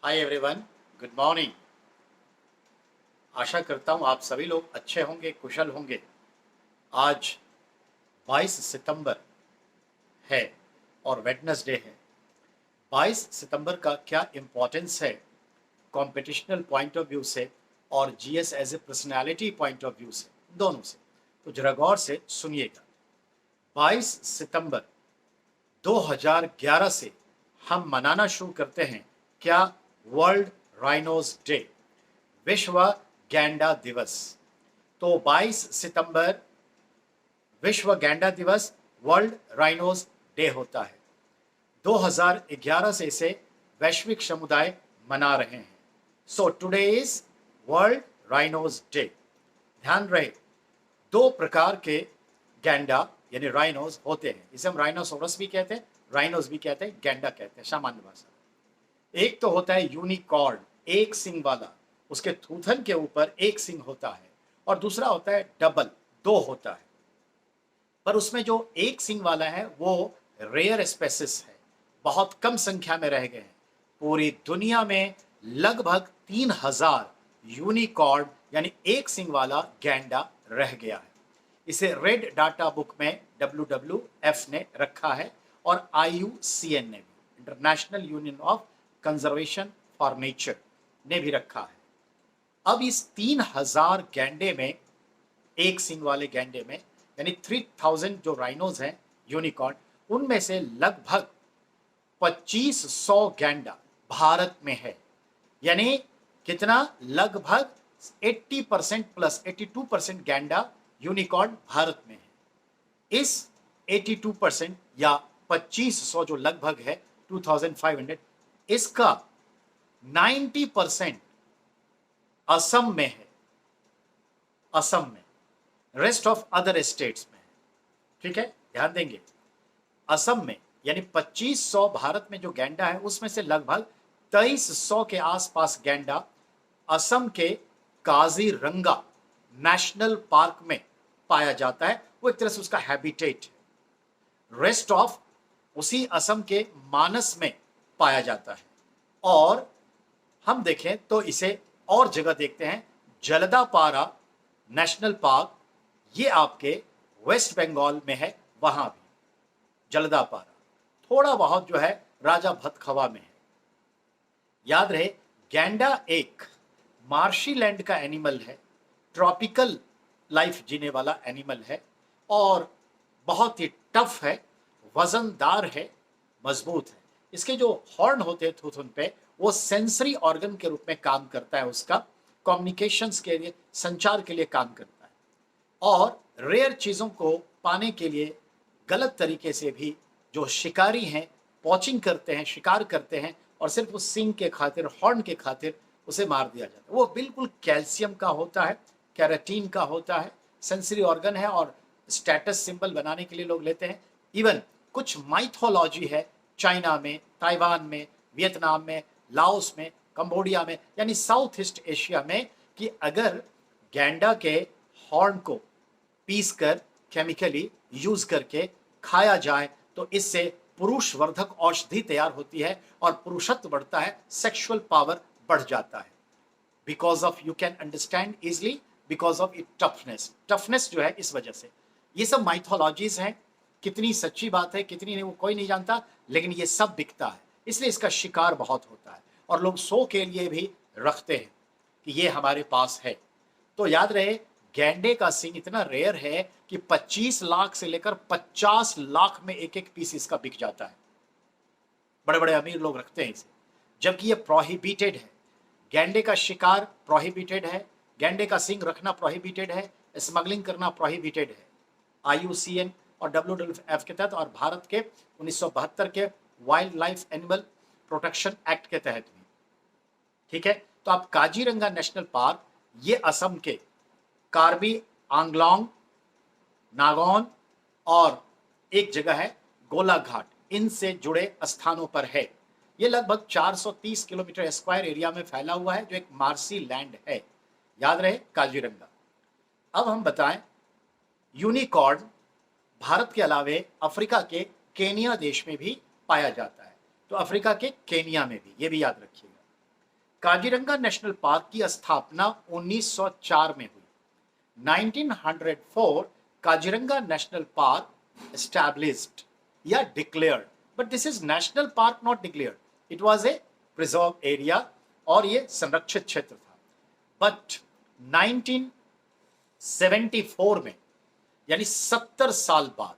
हाय everyone, good morning. आशा करता हूँ आप सभी लोग अच्छे होंगे, कुशल होंगे। आज 22 सितंबर है और वेडनेसडे है। 22 सितंबर का क्या इम्पोर्टेंस है कॉम्पिटिशनल पॉइंट ऑफ व्यू से और GS as a personality point of view से, दोनों से, तो जरा गौर से सुनिएगा। 22 सितंबर 2011 से हम मनाना शुरू करते हैं क्या? वर्ल्ड राइनोज डे, विश्व गैंडा दिवस। तो 22 सितंबर विश्व गैंडा दिवस, वर्ल्ड राइनोज डे होता है। 2011 से इसे वैश्विक समुदाय मना रहे हैं। So today is world rhinos day. ध्यान रहे, दो प्रकार के गैंडा यानी राइनोज होते हैं। इसे हम राइनोसोरस भी कहते हैं, राइनोज भी कहते हैं, गैंडा कहते हैं सामान्य भाषा में। एक तो होता है यूनिकॉर्न, एक सिंग वाला, उसके थूथन के ऊपर एक सिंग होता है। और दूसरा होता है डबल, दो होता है। पर उसमें जो एक सिंग वाला है वो रेयर स्पेसिस है, बहुत कम संख्या में रह गए हैं। पूरी दुनिया में लगभग 3000 यूनिकॉर्न यानी एक सिंग वाला गैंडा रह गया है। इसे रेड डाटा बुक में WWF ने रखा है और IUCN ने भी, international union of conservation for nature ने भी रखा है। अब इस 3000 गैंडे में, एक सिंग वाले गैंडे में, यानी 3000 जो राइनोज हैं यूनिकॉर्न, उनमें से लगभग 2500 गैंडा भारत में है। यानी कितना? लगभग 80% प्लस 82% गैंडा यूनिकॉर्न भारत में है। इस 82% या 2500 जो लगभग है 2500, इसका 90% असम में है, असम में। रेस्ट ऑफ अदर स्टेट्स में है। ठीक है, ध्यान देंगे। असम में यानी 2500 भारत में जो गैंडा है उसमें से लगभग 2300 के आसपास गैंडा असम के काजीरंगा नेशनल पार्क में पाया जाता है। वो एक तरह से उसका हैबिटेट है। रेस्ट ऑफ उसी असम के मानस में पाया जाता है। और हम देखें तो इसे और जगह देखते हैं, जलदापारा नेशनल पार्क, ये आपके वेस्ट बंगाल में है, वहां भी जलदापारा। थोड़ा बहुत जो है राजा भतखवा में है। याद रहे, गैंडा एक मार्शी लैंड का एनिमल है, ट्रॉपिकल लाइफ जीने वाला एनिमल है और बहुत ही टफ है, वजनदार है, मजबूत है। इसके जो हॉर्न होते हैं थूथुन पे, वो सेंसरी ऑर्गन के रूप में काम करता है, उसका कम्युनिकेशंस के लिए, संचार के लिए काम करता है। और रेयर चीज़ों को पाने के लिए गलत तरीके से भी जो शिकारी हैं पॉचिंग करते हैं, शिकार करते हैं, और सिर्फ उस सिंग के खातिर, हॉर्न के खातिर उसे मार दिया जाता है। वो बिल्कुल कैल्शियम का होता है, कैराटीन का होता है, सेंसरी ऑर्गन है और स्टेटस सिंबल बनाने के लिए लोग लेते हैं। इवन कुछ माइथोलॉजी है चाइना में, ताइवान में, वियतनाम में, लाओस में, कंबोडिया में, यानी साउथ ईस्ट एशिया में, कि अगर गैंडा के हॉर्न को पीस कर केमिकली यूज करके खाया जाए तो इससे पुरुष वर्धक औषधि तैयार होती है और पुरुषत्व बढ़ता है, सेक्सुअल पावर बढ़ जाता है। Because of, you can understand easily, because of it toughness, toughness जो है इस वजह से। ये सब माइथोलॉजीज हैं, कितनी सच्ची बात है कितनी नहीं वो कोई नहीं जानता, लेकिन ये सब बिकता है, इसलिए इसका शिकार बहुत होता है और लोग शो के लिए भी रखते हैं कि ये हमारे पास है। तो याद रहे, गैंडे का सींग इतना रेयर है कि 25 लाख से लेकर 50 लाख में एक एक पीस इसका बिक जाता है। बड़े बड़े अमीर लोग रखते हैं इसे, जबकि ये प्रोहिबिटेड है। गैंडे का शिकार प्रोहिबिटेड है, गैंडे का सींग रखना प्रोहिबिटेड है, स्मगलिंग करना प्रोहिबिटेड है IUCN और WWF के तहत, और भारत के 1972 के wild life animal protection act के तहत भी। ठीक है, तो आप काजीरंगा नेशनल पार्क, ये असम के कार्बी आंगलोंग, नागौन और एक जगह है गोलाघाट, इनसे जुड़े स्थानों पर है। ये लगभग 430 किलोमीटर स्क्वायर एरिया में फैला हुआ है, जो एक मार्सी लैंड है। याद रहे, काजीरंगा। अब हम बताएं, यूनिकॉर्न भारत के अलावे अफ्रीका के केनिया देश में भी पाया जाता है। तो अफ्रीका के केनिया में भी, ये भी याद रखिएगा। काजीरंगा नेशनल पार्क की स्थापना 1904 में हुई। 1904 काजीरंगा नेशनल पार्क established या declared, but this is national park not declared, it was a preserved area और ये संरक्षित क्षेत्र था। बट 1974 में यानी 70 साल बाद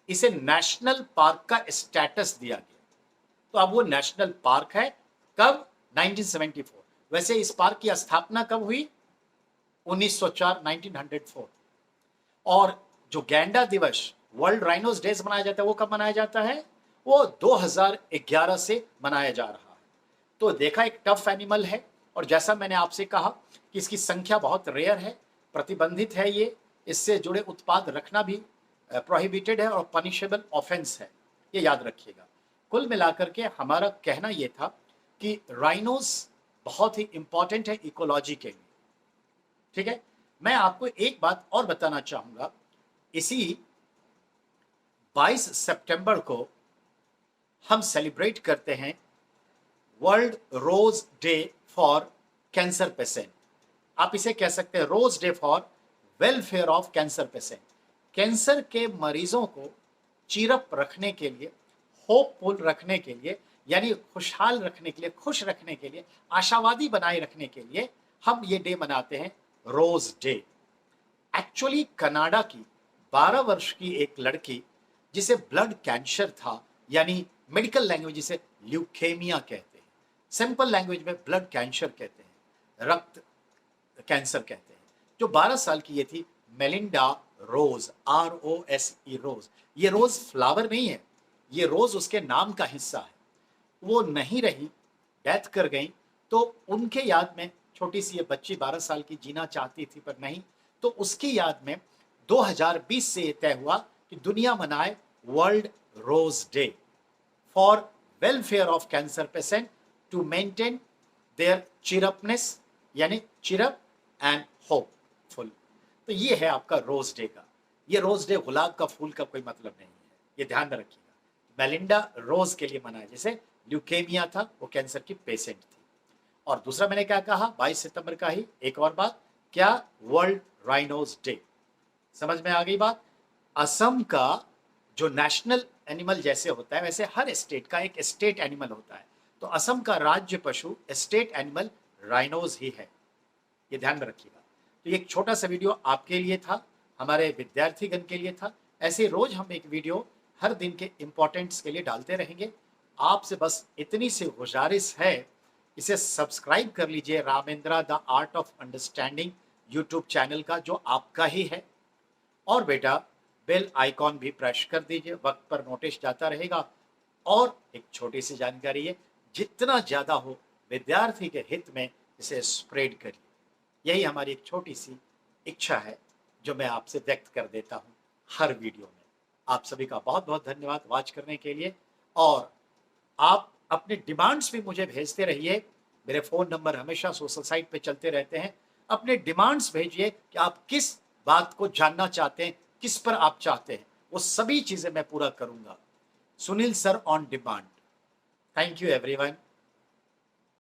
इसे नेशनल पार्क का स्टेटस दिया गया। तो अब वो नेशनल पार्क है। कब? 1974। वैसे इस पार्क की स्थापना कब हुई? 1904, 1904। और जो गैंडा दिवस, वर्ल्ड राइनोस डेज मनाया जाता है, वो कब मनाया जाता है? वो 2011 से मनाया जा रहा है। तो देखा, एक टफ एनिमल है और जैसा मैंने आपसे कहा कि इसकी संख्या बहुत रेयर है, प्रतिबंधित है ये, इससे जुड़े उत्पाद रखना भी प्रोहिबिटेड है और पनिशेबल ऑफेंस है, ये याद रखिएगा। कुल मिलाकर के हमारा कहना ये था कि राइनोस बहुत ही इंपॉर्टेंट है इकोलॉजी के लिए। ठीक है, मैं आपको एक बात और बताना चाहूंगा। इसी 22 सितंबर को हम सेलिब्रेट करते हैं world rose day for cancer patient. आप इसे कह सकते हैं rose day for welfare of cancer patient. Cancer के मरीजों को चीरअप रखने के लिए, होपफुल रखने के लिए, यानी खुशहाल रखने के लिए, खुश रखने के लिए, आशावादी बनाए रखने के लिए हम ये डे मनाते हैं, रोज डे। एक्चुअली कनाडा की 12 वर्ष की एक लड़की जिसे ब्लड कैंसर था, यानी मेडिकल लैंग्वेज जिसे ल्यूकेमिया कहते हैं, सिंपल लैंग्वेज में ब्लड कैंसर कहते हैं, रक्त कैंसर कहते हैं, जो 12 साल की ये थी, मेलिंडा रोज, ROSE रोज। ये रोज फ्लावर नहीं है, ये रोज उसके नाम का हिस्सा है। वो नहीं रही, डेथ कर गई। तो उनके याद में छोटी सी ये बच्ची 12 साल की जीना चाहती थी पर नहीं, तो उसकी याद में 2020 से ये तय हुआ कि दुनिया मनाए world rose day for welfare of cancer patient to maintain their cheerfulness, यानी चिरअप एंड होपफुल। तो ये है आपका रोज डे का। ये रोज डे गुलाब का फूल का कोई मतलब नहीं है, ये ध्यान में रखिएगा। मेलिंडा रोज के लिए मनाया, जैसे ल्यूकेमिया था, वो कैंसर की पेशेंट थी। और दूसरा मैंने क्या कहा, 22 सितंबर का ही एक और बात, क्या? World rhinos day. समझ में आ गई बात? असम का जो नेशनल एनिमल जैसे होता है, वैसे हर स्टेट का एक स्टेट एनिमल होता है। तो असम का राज्य पशु, स्टेट एनिमल राइनोस ही है, ये ध्यान में रखिएगा। तो ये एक छोटा सा वीडियो आपके लिए था, हमारे विद्यार्थीगण के लिए था। ऐसे रोज हम एक वीडियो हर दिन के इंपॉर्टेंट्स के लिए डालते रहेंगे। आपसे बस इतनी सी गुजारिश है, इसे सब्सक्राइब कर लीजिए, Ramendra the art of understanding YouTube channel का, जो आपका ही है। और बेटा बेल आइकॉन भी प्रेस कर दीजिए, वक्त पर नोटिस जाता रहेगा। और एक छोटी सी जानकारी है, जितना ज़्यादा हो विद्यार्थी के हित में इसे स्प्रेड करिए। यही हमारी एक छोटी सी इच्छा है जो मैं आपसे व्यक्त कर देता हूँ हर वीडियो में। आप सभी का बहुत बहुत धन्यवाद वॉच करने के लिए। और आप अपने डिमांड्स भी मुझे भेजते रहिए। मेरे फ़ोन नंबर हमेशा सोशल साइट पे चलते रहते हैं। अपने डिमांड्स भेजिए कि आप किस बात को जानना चाहते हैं, किस पर आप चाहते हैं, वो सभी चीज़ें मैं पूरा करूँगा। Sunil sir on demand. Thank you everyone.